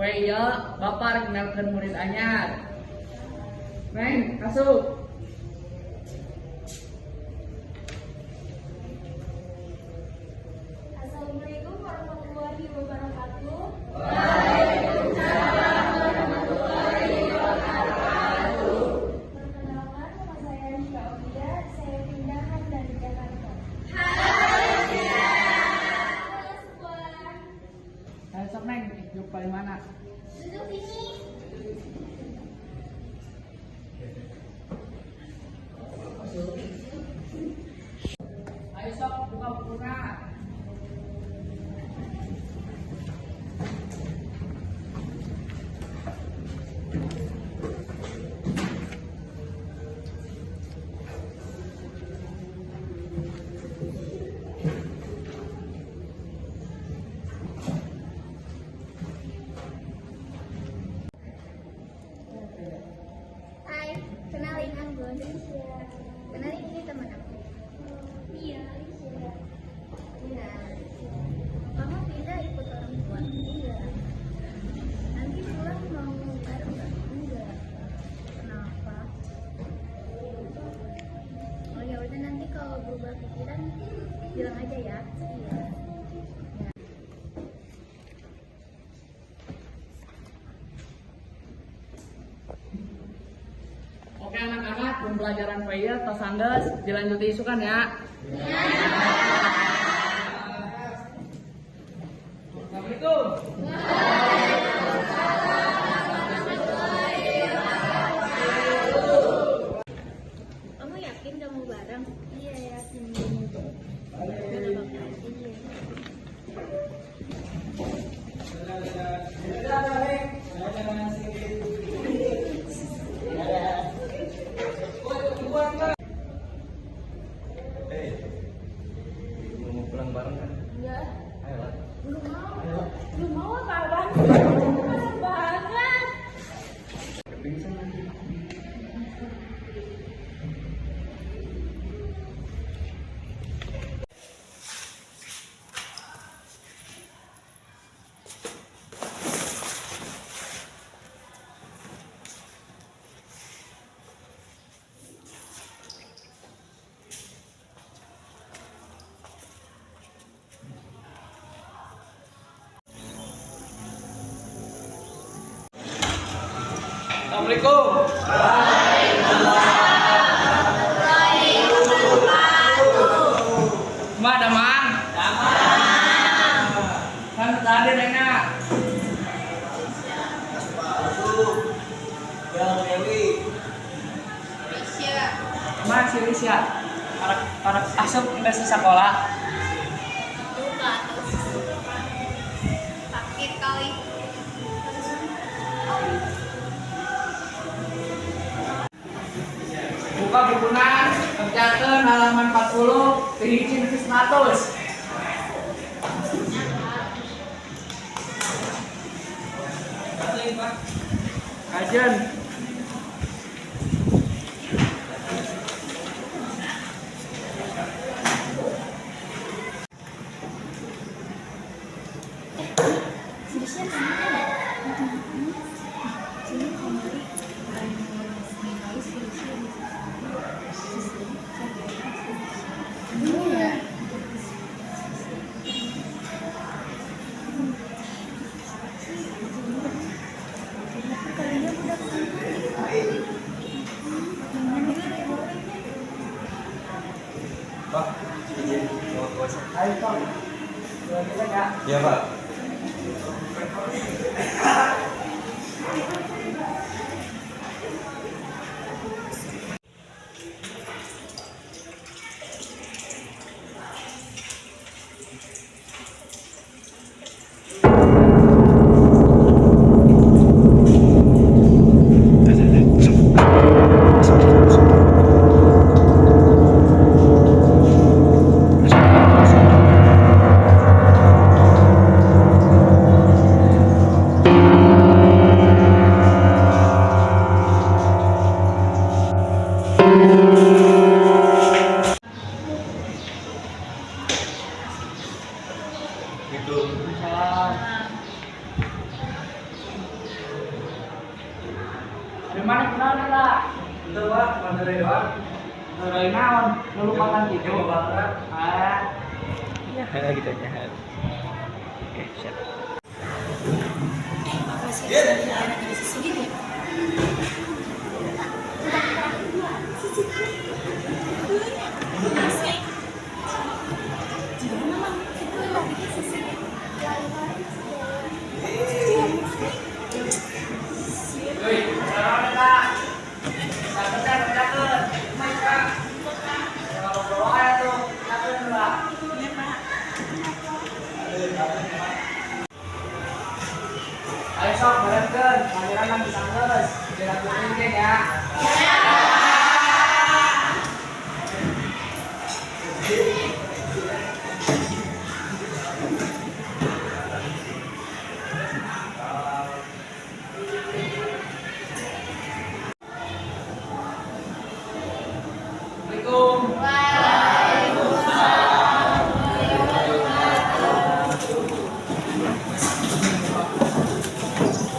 Poe ieu Bapak rek nelpon murid anyar. Neng, masuk. Assalamualaikum warahmatullahi wabarakatuh. Waalaikumsalam warahmatullahi wabarakatuh. Perkenalkan, nama saya Rizka Odia. Saya pindahan dari Jakarta. Halo Sia. Halo semua. Ayo sok Neng, duduk paling mana? Duduk sini. Ayo sok buka bukunya. Hai, kenalin aku Alicia. Kenalin ini teman aku. Iya, Alicia. Iya. Kamu pindah ikut orang tua? Iya. Nanti pulang mau bareng nggak? Enggak. Kenapa? Oh ya udah, nanti kalau berubah pikiran bilang aja ya. Iya. Oke anak-anak, pembelajaran PIA tos Andes dilanjuti isukan ya. Assalamualaikum. Kamu yakin gak mau bareng? Iya, yakin. Kenapa yakin ya? Mau pulang bareng kan? Enggak. Ayolah. Belum mau. Belum mau kawan. Panas banget. Pingsan lagi. Assalamualaikum. Ma, damang. Kan tadi nengnya. Ma, si Risya. Para asup udah sekolah. Buka terus. Sakit kali. Buka bukunya, kerjakan halaman 40, hiji ke 100. Kajian. Sisnya kemana? Sini kembali. Iya. Kalian udah Pak, izin mau gosok. Ayo, Pak. Kita ya. Iya, Pak. Gimana kenalnya lah? Betul Pak, cuma dari doang. Dari naon, lu lupakan gitu. Coba banget. Ah, Ya, gitu aja. Oke, siap. Makasih ya, anak dari sisi gini. ayo sok bereskan, pangeran lagi sanggeus. Biar aku tinggi ya. Assalamualaikum.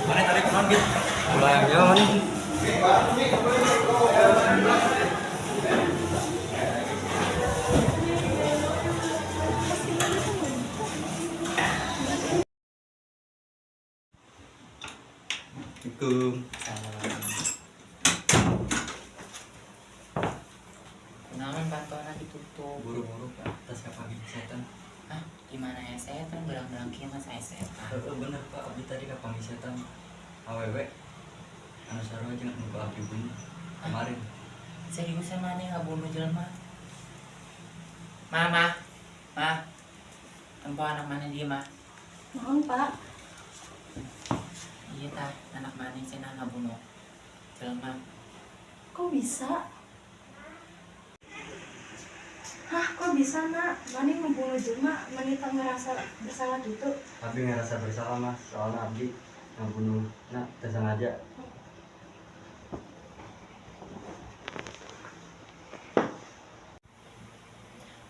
Mana tadi kemana gitu? Bayangnya mana? Assalamualaikum. Namun bantuan ditutup. Buru-buru Pak, tas kapal setan. Ah, gimana ya saya kan belang-belang kieu mas saya setan. Bener Pak, abdi tadi kapal setan. Awewe. Anu sarua jeung nu abdi bunuh kemarin. Seriusan mana ngabunuh jelema? Mama, ma, tempo anak mana dia mah? Mohon Pak. Iya tah, anak mana sih ngabunuh jelema? Kok bisa? Hah, kok bisa nak? Mani membunuh jelma, Mani tak ngerasa bersalah gitu. Abdi ngerasa bersalah Mas, soalnya abdi ngabunuh nah teu sengaja.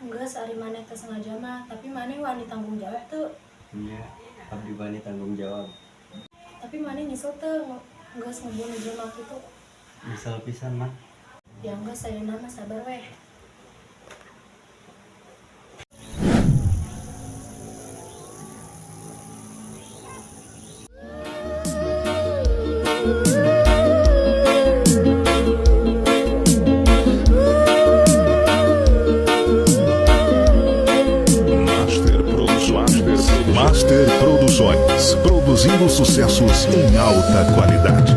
Enggak, sehari Mani tak sengaja mah, tapi Mani wani tanggung jawab tuh. Iya, abdi bani tanggung jawab. Tapi Mani nyesel tuh, enggak ngebunuh jelma gitu. Misal pisan mah. Ya enggak, saya nama sabar weh. Master Produções, produzindo sucessos em alta qualidade.